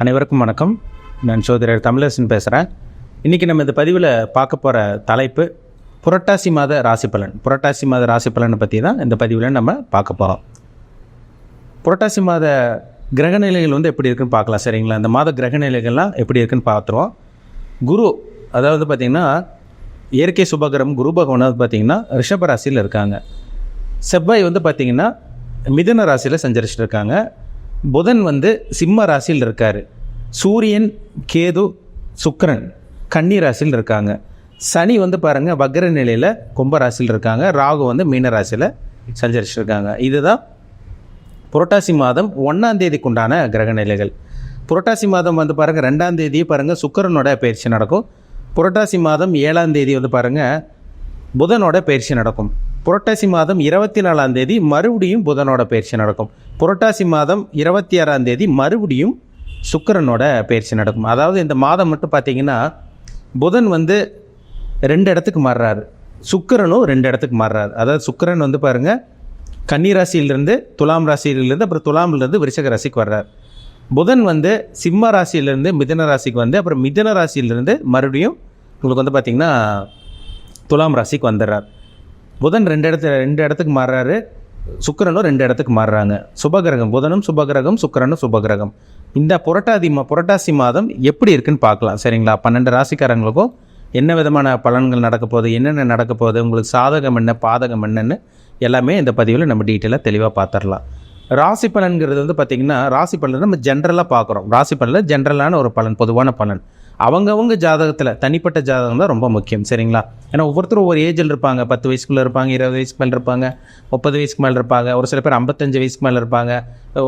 அனைவருக்கும் வணக்கம். நான் சோதரர் தமிழரசன் பேசுகிறேன். இன்றைக்கி நம்ம இந்த பதிவில் பார்க்க போகிற தலைப்பு புரட்டாசி மாத ராசி பலன். புரட்டாசி மாத ராசி பலனை பற்றி தான் இந்த பதிவில் நம்ம பார்க்க போகிறோம். புரட்டாசி மாத கிரகநிலைகள் எப்படி இருக்குன்னு பார்க்கலாம். சரிங்களா? இந்த மாத கிரகநிலைகள்லாம் எப்படி இருக்குன்னு பார்த்துருவோம். குரு, அதாவது பார்த்திங்கன்னா இயற்கை சுபகிரகம் குரு பகவான் பார்த்திங்கன்னா ரிஷப ராசியில் இருக்காங்க. செவ்வாய் பார்த்திங்கன்னா மிதுன ராசியில் சஞ்சரிச்சுட்டு இருக்காங்க. புதன் சிம்ம ராசியில் இருக்கார். சூரியன், கேது, சுக்கிரன் கன்னி ராசியில் இருக்காங்க. சனி பாருங்கள் வக்ர நிலையில் கும்ப ராசியில் இருக்காங்க. ராகு மீன ராசியில் சஞ்சரிச்சிருக்காங்க. இதுதான் புரட்டாசி மாதம் 1ஆம் தேதிக்கு உண்டான கிரக நிலைகள். புரட்டாசி மாதம் பாருங்கள் 2ஆம் தேதி பாருங்கள் சுக்கிரனோட பயிற்சி நடக்கும். புரட்டாசி மாதம் 7ஆம் தேதி பாருங்கள் புதனோட பயிற்சி நடக்கும். புரட்டாசி மாதம் 24ஆம் தேதி மறுபடியும் புதனோட பயிற்சி நடக்கும். புரட்டாசி மாதம் 26ஆம் தேதி மறுபடியும் சுக்கிரனோட பயிற்சி நடக்கும். அதாவது இந்த மாதம் மட்டும் பார்த்திங்கன்னா புதன் 2 இடத்துக்கு மாறுறாரு, சுக்கிரனும் 2 இடத்துக்கு மாறுறாரு. அதாவது சுக்கிரன் பாருங்கள் கன்னி ராசியிலிருந்து துலாம் ராசியிலிருந்து அப்புறம் துலாமிலிருந்து விருச்சிக ராசிக்கு வர்றார். புதன் சிம்ம ராசியிலிருந்து மிதுன ராசிக்கு அப்புறம் மிதுன ராசியிலிருந்து மறுபடியும் உங்களுக்கு பார்த்திங்கன்னா துலாம் ராசிக்கு வந்துடுறார். புதன் 2 இடத்துக்கு மாறுறாரு, சுக்கிரனும் 2 இடத்துக்கு மாறுறாங்க. சுபகிரகம், புதனும் சுபகிரகம், சுக்கிரனும் சுபகிரகம். இந்த புரட்டாசி மாதம் எப்படி இருக்குன்னு பார்க்கலாம். சரிங்களா? 12 ராசிக்காரங்களுக்கும் என்ன விதமான பலன்கள் நடக்க போகுது, என்னென்ன நடக்க போகுது, உங்களுக்கு சாதகம் என்ன பாதகம் என்னன்னு எல்லாமே இந்த பதிவில் நம்ம டீட்டெயிலாக தெளிவாக பார்த்துடலாம். ராசி பலன்கிறது பார்த்திங்கன்னா ராசி பலன் நம்ம ஜென்ரலாக பார்க்குறோம். ராசி பலனில் ஜென்ரலான ஒரு பலன், பொதுவான பலன். அவங்கவுங்க ஜாதகத்தில் தனிப்பட்ட ஜாதகம் தான் ரொம்ப முக்கியம். சரிங்களா? ஏன்னா ஒவ்வொருத்தரும் ஒவ்வொரு ஏஜில் இருப்பாங்க. 10 வயசுக்குள்ளே இருப்பாங்க, 20 வயசுக்கு மேலே இருப்பாங்க, 30 வயசுக்கு மேலே இருப்பாங்க, ஒரு சில பேர் 55 வயசுக்கு மேலே இருப்பாங்க,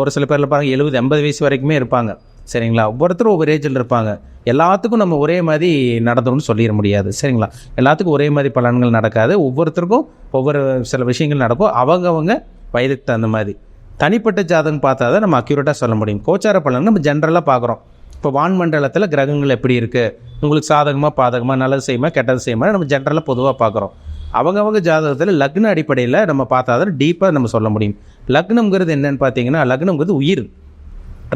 ஒரு சில பேர் இருப்பாங்க 70-80 வயசு வரைக்குமே இருப்பாங்க. சரிங்களா? ஒவ்வொருத்தரும் ஒவ்வொரு ஏஜில் இருப்பாங்க. எல்லாத்துக்கும் நம்ம ஒரே மாதிரி நடந்தோம்னு சொல்லிட முடியாது. சரிங்களா? எல்லாத்துக்கும் ஒரே மாதிரி பலன்கள் நடக்காது. ஒவ்வொருத்தருக்கும் ஒவ்வொரு சில விஷயங்கள் நடக்கும். அவங்கவுங்க வயதுக்கு தகுந்த மாதிரி தனிப்பட்ட ஜாதகம் பார்த்தா தான் நம்ம அக்யூரேட்டாக சொல்ல முடியும். கோச்சார பலன் நம்ம ஜென்ரலாக பார்க்குறோம். இப்போ வான்மண்டலத்தில் கிரகங்கள் எப்படி இருக்குது, உங்களுக்கு சாதகமாக பாதகமாக, நல்லது செய்யுமா கெட்டது செய்யுமா நம்ம ஜென்ரலாக பொதுவாக பார்க்குறோம். அவங்கவுங்க ஜாதகத்தில் லக்ன அடிப்படையில் நம்ம பார்த்தா தான் டீப்பாக நம்ம சொல்ல முடியும். லக்னம்ங்கிறது என்னென்னு பார்த்தீங்கன்னா லக்னம்ங்கிறது உயிர்,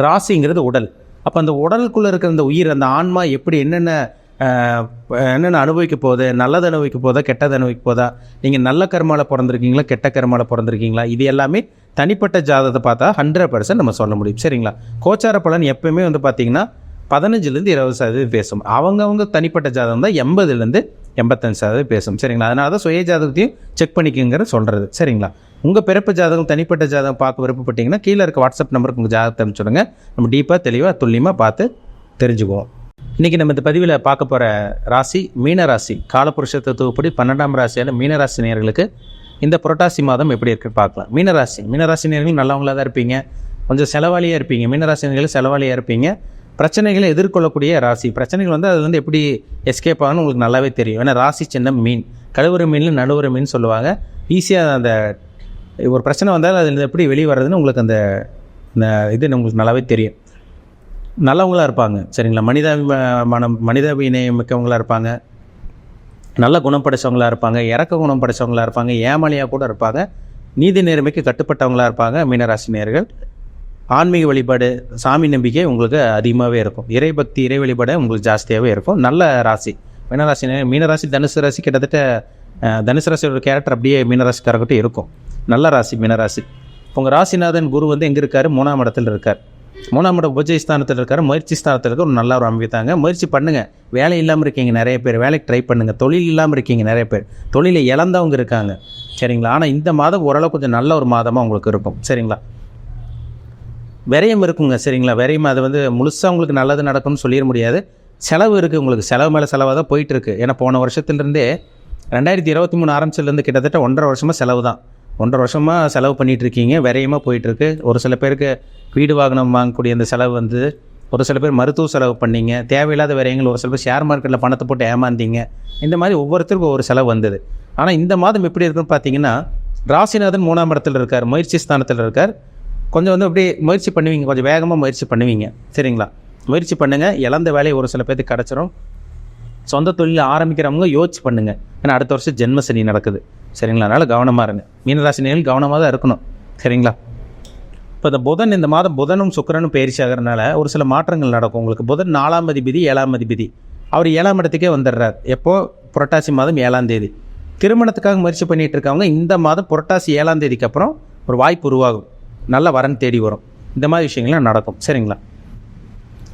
ராசிங்கிறது உடல். அப்போ அந்த உடலுக்குள்ளே இருக்கிற அந்த உயிர், அந்த ஆன்மா எப்படி என்னென்ன அனுபவிக்க போகுது, நல்லது அனுபவிக்க போதா கெட்டது அனுபவிக்க போதா, நீங்கள் நல்ல கர்மாவில் பிறந்திருக்கீங்களா கெட்ட கர்மாவில் பிறந்திருக்கீங்களா, இது எல்லாமே தனிப்பட்ட ஜாதகத்தை பார்த்தா 100% நம்ம சொல்ல முடியும். சரிங்களா? கோச்சார பலன் எப்பவுமே பார்த்திங்கன்னா 15-20% பேசும். அவங்கவுங்க தனிப்பட்ட ஜாதகம் தான் 80-85% பேசும். சரிங்களா? அதனால தான் சுய ஜாதகத்தையும் செக் பண்ணிக்கங்கிற சொல்கிறது. சரிங்களா? உங்கள் பிறப்பு ஜாதகம் தனிப்பட்ட ஜாதகம் பார்க்க விருப்பப்பட்டீங்கன்னா கீழே இருக்க வாட்ஸ்அப் நம்பருக்கு உங்கள் ஜாதகத்தை அனுப்பிச்சுடுங்க. நம்ம டீப்பாக தெளிவாக துல்லியமாக பார்த்து தெரிஞ்சுக்குவோம். இன்றைக்கி நம்ம இந்த பதிவில் பார்க்க போகிற ராசி மீன ராசி. காலபுருஷ தத்துவப்படி 12ஆம் ராசியான மீனராசி நேயர்களுக்கு இந்த புரட்டாசி மாதம் எப்படி இருக்குன்னு பார்க்கலாம். மீனராசி நேயர்கள் நல்லவங்களாக தான் இருப்பீங்க, கொஞ்சம் செலவாளியாக இருப்பீங்க. மீனராசி நேயர்கள் செலவாளியாக இருப்பீங்க. பிரச்சனைகளை எதிர்கொள்ளக்கூடிய ராசி. பிரச்சனைகள் அது எப்படி எஸ்கேப் ஆகணும்னு உங்களுக்கு நல்லாவே தெரியும். ஏன்னா ராசி சின்னம் மீன், கழுவுற மீனில் நடுவுற மீன் சொல்லுவாங்க. ஈஸியாக அந்த ஒரு பிரச்சனை வந்தால் அதில் எப்படி வெளியே வர்றதுன்னு உங்களுக்கு அந்த இது உங்களுக்கு நல்லாவே தெரியும். நல்லவங்களாக இருப்பாங்க. சரிங்களா? மனிதாபிநயம் மிக்கவங்களாக இருப்பாங்க, நல்ல குணம் படைச்சவங்களாக இருப்பாங்க, இறக்க குணம் படைச்சவங்களாக இருப்பாங்க, ஏமாளியாக கூட இருப்பாங்க, நீதி நேர்மைக்கு கட்டுப்பட்டவங்களாக இருப்பாங்க மீனராசி நேயர்கள். ஆன்மீக வழிபாடு, சாமி நம்பிக்கை உங்களுக்கு அதிகமாகவே இருக்கும். இறைபக்தி, இறை வழிபாடு உங்களுக்கு ஜாஸ்தியாகவே இருக்கும். நல்ல ராசி மீனராசி நேயர். மீனராசி தனுசு ராசி கிட்டத்தட்ட தனுசு ராசியோட கேரக்டர் அப்படியே மீனராசிக்காரர்கிட்ட இருக்கும். நல்ல ராசி மீனராசி. உங்கள் ராசிநாதன் குரு எங்கே இருக்கார்? 3ஆம் இடத்துல இருக்கார். 3ஆம் இடம் உபஜய ஸ்தானத்தில் இருக்கார். முயற்சி ஸ்தானத்தில் இருக்க ஒரு நல்ல ஒரு அமைத்தாங்க. முயற்சி பண்ணுங்கள். வேலை இல்லாமல் இருக்கீங்க நிறைய பேர், வேலைக்கு ட்ரை பண்ணுங்கள். தொழில் இல்லாமல் இருக்கீங்க நிறைய பேர், தொழிலை இழந்தவங்க இருக்காங்க. சரிங்களா? ஆனால் இந்த மாதம் ஓரளவு கொஞ்சம் நல்ல ஒரு மாதமாக உங்களுக்கு இருக்கும். சரிங்களா? விரயம் இருக்குங்க. சரிங்களா? விரயம் அது முழுசாக உங்களுக்கு நல்லது நடக்கும்னு சொல்லிட முடியாது. செலவு இருக்குது உங்களுக்கு. செலவு மேலே செலவாக தான் போயிட்டுருக்கு. ஏன்னா போன வருஷத்துலேருந்தே 2023 ஆரம்பிச்சதுலேருந்து கிட்டத்தட்ட 1.5 வருஷமாக செலவு தான். 1.5 வருஷமாக செலவு பண்ணிகிட்ருக்கீங்க. விரயமாக போயிட்டுருக்கு. ஒரு சில பேருக்கு வீடு வாகனம் வாங்கக்கூடிய அந்த செலவு ஒரு சில பேர் மருத்துவ செலவு பண்ணிங்க, தேவையில்லாத விரயங்கள். ஒரு சில பேர் ஷேர் மார்க்கெட்டில் பணத்தை போட்டு ஏமாந்தீங்க. இந்த மாதிரி ஒவ்வொருத்தருக்கும் ஒவ்வொரு செலவு வந்தது. ஆனால் இந்த மாதம் எப்படி இருக்குன்னு பார்த்தீங்கன்னா ராசிநாதன் 3ஆம் இடத்துல இருக்கார், முயற்சி ஸ்தானத்தில் இருக்கார். கொஞ்சம் அப்படியே முயற்சி பண்ணுவீங்க, கொஞ்சம் வேகமாக முயற்சி பண்ணுவீங்க. சரிங்களா? முயற்சி பண்ணுங்கள். இழந்த வேலையை ஒரு சில பேருக்கு கிடச்சிரும். சொந்த தொழில் ஆரம்பிக்கிறவங்க யோசிச்சு பண்ணுங்கள். ஏன்னா அடுத்த வருஷம் ஜென்ம சனி நடக்குது. சரிங்களா? அதனால் கவனமாக இருங்க. மீனராசி நேயர்கள் கவனமாக தான் இருக்கணும். சரிங்களா? இப்போ இந்த புதன் இந்த மாதம் புதனும் சுக்கிரனும் பயிற்சி ஆகிறதுனால ஒரு சில மாற்றங்கள் நடக்கும். உங்களுக்கு புதன் 4ஆம் அதிபதி 7ஆம் அதிபதி, அவர் 7ஆம் இடத்துக்கே வந்துடுறார். எப்போது? புரட்டாசி மாதம் 7ஆம் தேதி. திருமணத்துக்காக முயற்சி பண்ணிகிட்டு இருக்கவங்க இந்த மாதம் புரட்டாசி 7ஆம் தேதிக்கு அப்புறம் ஒரு வாய்ப்பு உருவாகும், நல்ல வரன் தேடி வரும். இந்த மாதிரி விஷயங்கள்லாம் நடக்கும். சரிங்களா?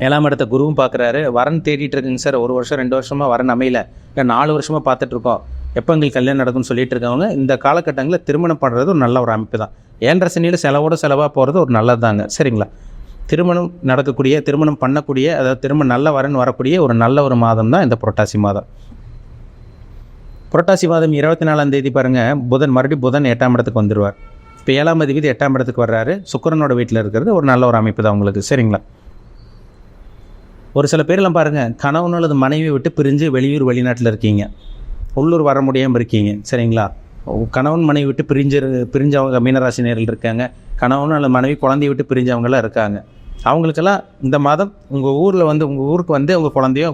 7ஆம் இடத்த குருவும் பார்க்குறாரு. வரன் தேடிட்டு இருக்குங்க சார், 1 வருஷம் 2 வருஷமாக வரன் அமையல, இல்லை 4 வருஷமாக பார்த்துட்ருக்கோம், எப்போ எங்களுக்கு கல்யாணம் நடக்கும்னு சொல்லிட்டு இருக்கவங்க இந்த காலகட்டங்களில் திருமணம் பண்ணுறது ஒரு நல்ல ஒரு அமைப்பு தான். 7.5 சனியில் செலவாக போகிறது ஒரு நல்லது தாங்க. சரிங்களா? திருமணம் நடக்கக்கூடிய, திருமணம் பண்ணக்கூடிய, அதாவது திருமணம் நல்ல வரன் வரக்கூடிய ஒரு நல்ல ஒரு மாதம் தான் இந்த புரட்டாசி மாதம். புரட்டாசி மாதம் 24ஆம் தேதி பாருங்கள், மறுபடியும் புதன் 8ஆம் இடத்துக்கு வந்துடுவார். இப்போ 7ஆம் அதிபதி 8ஆம் இடத்துக்கு வர்றாரு, சுக்கிரனோட வீட்டில் இருக்கிறது ஒரு நல்ல ஒரு அமைப்பு தான் உங்களுக்கு. சரிங்களா? ஒரு சில பேர்லாம் பாருங்கள், கணவன் அல்லது மனைவியை விட்டு பிரிஞ்சு வெளியூர் வெளிநாட்டில் இருக்கீங்க, உள்ளூர் வர முடியாமல் இருக்கீங்க. சரிங்களா? கணவன் மனைவி விட்டு பிரிஞ்சவங்க மீனராசினியர்கள் இருக்காங்க. கணவன் அல்லது மனைவி குழந்தைய விட்டு பிரிஞ்சவங்களாம் இருக்காங்க. அவங்களுக்கெல்லாம் இந்த மாதம் உங்கள் ஊரில் வந்து உங்கள் ஊருக்கு வந்து உங்கள் குழந்தையோ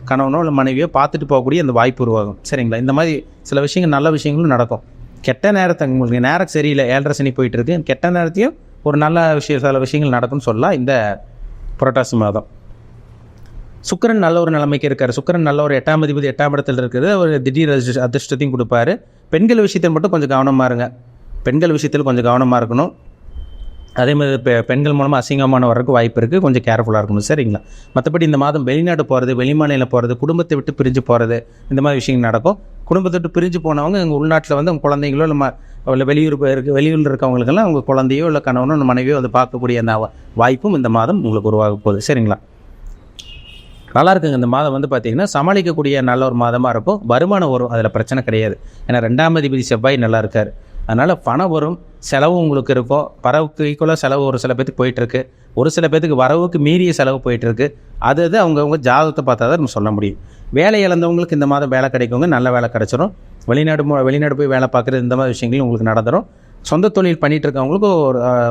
கணவனோ இல்லை மனைவியோ பார்த்துட்டு போகக்கூடிய அந்த வாய்ப்பு உருவாகும். சரிங்களா? இந்த மாதிரி சில விஷயங்கள் நல்ல விஷயங்களும் நடக்கும். கெட்ட நேரத்தை உங்களுக்கு நேரம் சரியில்லை, 7.5 சனி போயிட்டு இருக்கு, கெட்ட நேரத்தையும் ஒரு நல்ல சில விஷயங்கள் நடக்கும்னு சொல்லலாம் இந்த புரட்டாசி மாதம். சுக்கிரன் நல்ல ஒரு நிலைமைக்கு இருக்கார். சுக்கிரன் நல்ல ஒரு 8ஆம் அதிபதி 8ஆம் இடத்துல இருக்குது. ஒரு திடீர் அதிர்ஷ்டத்தையும் கொடுப்பாரு. பெண்கள் விஷயத்தில் மட்டும் கொஞ்சம் கவனமாக இருங்க. பெண்கள் விஷயத்தில் கொஞ்சம் கவனமாக இருக்கணும். அதே மாதிரி பெண்கள் மூலமாக அசிங்கமான வரக்கு வாய்ப்பு இருக்குது, கொஞ்சம் கேர்ஃபுல்லாக இருக்கணும். சரிங்களா? மற்றபடி இந்த மாதம் வெளிநாடு போகிறது, வெளிமாநிலம் போகிறது, குடும்பத்தை விட்டு பிரிஞ்சு போகிறது, இந்த மாதிரி விஷயங்கள் நடக்கும். குடும்பத்தை விட்டு பிரிஞ்சு போனவங்க எங்கள் உள்நாட்டில் வந்து அவங்க குழந்தைங்களோ இல்லை வெளியூரில் இருக்கவங்களுக்கெல்லாம் அவங்க குழந்தையோ இல்லை கணவனோ இல்லை மனைவியோ அதை பார்க்கக்கூடிய அந்த வாய்ப்பும் இந்த மாதம் உங்களுக்கு உருவாக போகுது. சரிங்களா? நல்லா இருக்குங்க. இந்த மாதம் வந்து பார்த்திங்கன்னா சமாளிக்கக்கூடிய நல்ல ஒரு மாதமாக இருக்கும். வருமானம் வரும், அதில் பிரச்சனை கிடையாது. ஏன்னா 2ஆம் அதிபதி செவ்வாய் நல்லா இருக்கார். அதனால் பணம் வரும், செலவு உங்களுக்கு இருக்கும். வரவுக்கு ஈக்குவலாக செலவு ஒரு சில பேத்துக்கு போயிட்டுருக்கு, ஒரு சில பேத்துக்கு வரவுக்கு மீறிய செலவு போயிட்டுருக்கு. அது அவங்கவுங்க ஜாதகத்தை பார்த்தா தான் நம்ம சொல்ல முடியும். வேலை இழந்தவங்களுக்கு இந்த மாதம் வேலை கிடைக்குங்க, நல்ல வேலை கிடச்சிரும். வெளிநாடு போய் வேலை பார்க்குறது இந்த மாதிரி விஷயங்கள் உங்களுக்கு நடந்துடும். சொந்த தொழில் பண்ணிகிட்டு இருக்கவங்களுக்கு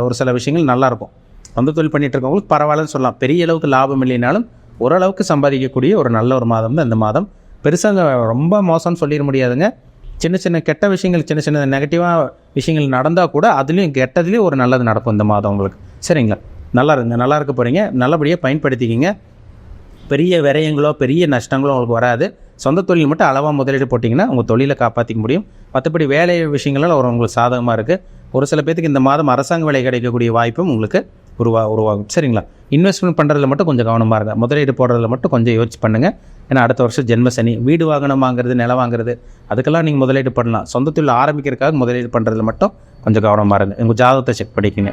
ஒரு சில விஷயங்கள் நல்லாயிருக்கும். சொந்த தொழில் பண்ணிகிட்டு இருக்கவங்களுக்கு பரவாயில்லன்னு சொல்லலாம். பெரிய அளவுக்கு லாபம் இல்லைனாலும் ஓரளவுக்கு சம்பாதிக்கக்கூடிய ஒரு நல்ல ஒரு மாதம் தான் இந்த மாதம். பெருசாக ரொம்ப மோசம்னு சொல்லிட முடியாதுங்க. சின்ன சின்ன கெட்ட விஷயங்கள், சின்ன சின்ன நெகட்டிவாக விஷயங்கள் நடந்தால் கூட அதுலேயும் கெட்டதுலேயும் ஒரு நல்லது நடக்கும் இந்த மாதம் உங்களுக்கு. சரிங்களா? நல்லா இருக்க போகிறீங்க, நல்லபடியாக பயன்படுத்திக்கிங்க. பெரிய விரயங்களோ பெரிய நஷ்டங்களோ உங்களுக்கு வராது. சொந்த தொழில் மட்டும் அளவாக முதலீடு போட்டிங்கன்னா உங்கள் தொழிலை காப்பாற்றிக்க முடியும். மற்றபடி வேலை விஷயங்களால் உங்களுக்கு சாதகமாக இருக்குது. ஒரு சில பேருக்கு இந்த மாதம் அரசாங்க வேலை கிடைக்கக்கூடிய வாய்ப்பும் உங்களுக்கு உருவாகும். சரிங்களா? இன்வெஸ்ட்மெண்ட் பண்ணுறதுல மட்டும் கொஞ்சம் கவனமாக இருங்க. முதலீடு போடுறதுல மட்டும் கொஞ்சம் யோசிச்சு பண்ணுங்கள். ஏன்னா அடுத்த வருஷம் ஜென்ம சனி. வீடு வாகனம் வாங்குறது, நிலம் வாங்குறது, அதுக்கெல்லாம் நீங்கள் முதலீடு பண்ணலாம். சொந்த தொழில் ஆரம்பிக்கிறதுக்காக முதலீடு பண்ணுறதுல மட்டும் கொஞ்சம் கவனமாக இருங்க. உங்கள் ஜாதகத்தை செக் பண்ணிக்கோங்க.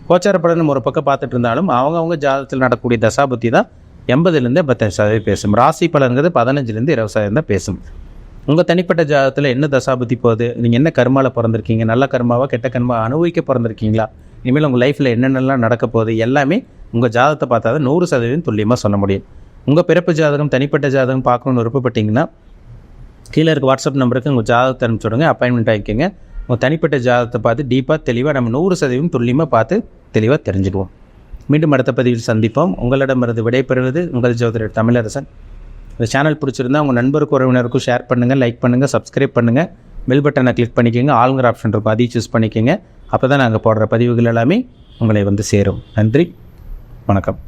கோச்சார பலன் ஒரு பக்கம் பார்த்துட்டு இருந்தாலும் அவங்கவுங்க ஜாதகத்தில் நடக்கக்கூடிய தசாபுத்தி தான் 80% 85% பேசும். ராசி பலன்கிறது 15% 20% தான் பேசும். உங்கள் தனிப்பட்ட ஜாதகத்தில் என்ன தசாபுத்தி போகுது, நீங்கள் என்ன கர்மாவில் பிறந்திருக்கீங்க, நல்ல கர்மாவாக கெட்ட கர்மா அனுபவிக்க பிறந்திருக்கீங்களா, இனிமேல் உங்கள் லைஃப்பில் என்னென்னலாம் நடக்க போகுது, எல்லாமே உங்கள் ஜாதகத்தை பார்த்தா தான் 100% துல்லியமாக சொல்ல முடியும். உங்கள் பிறப்பு ஜாதகம், தனிப்பட்ட ஜாதகம் பார்க்கணுன்னு விருப்பப்பட்டீங்கன்னா கீழே இருக்க வாட்ஸ்அப் நம்பருக்கு உங்கள் ஜாதகத்தை அனுப்பிச்சுடுங்க, அப்பாயின்மெண்ட் ஆகிக்கோங்க. உங்கள் தனிப்பட்ட ஜாதகத்தை பார்த்து டீப்பாக தெளிவாக நம்ம 100% துல்லியமாக பார்த்து தெளிவாக தெரிஞ்சுக்குவோம். மீண்டும் அடுத்த பதிவில் சந்திப்போம். உங்களிடமிருந்து விடைபெறுவது உங்கள் ஜோதிடர் தமிழரசன். இந்த சேனல் பிடிச்சிருந்தால் உங்கள் நண்பருக்கு உறவினருக்கும் ஷேர் பண்ணுங்கள், லைக் பண்ணுங்கள், சப்ஸ்கிரைப் பண்ணுங்கள். பெல் பட்டனை கிளிக் பண்ணிக்கோங்க. ஆளுங்கிற ஆப்ஷன் இருக்கும், அதையும் சூஸ் பண்ணிக்கோங்க. அப்போ தான் நாங்கள் போடுற பதிவுகள் எல்லாமே உங்களை வந்து சேரும். நன்றி, வணக்கம்.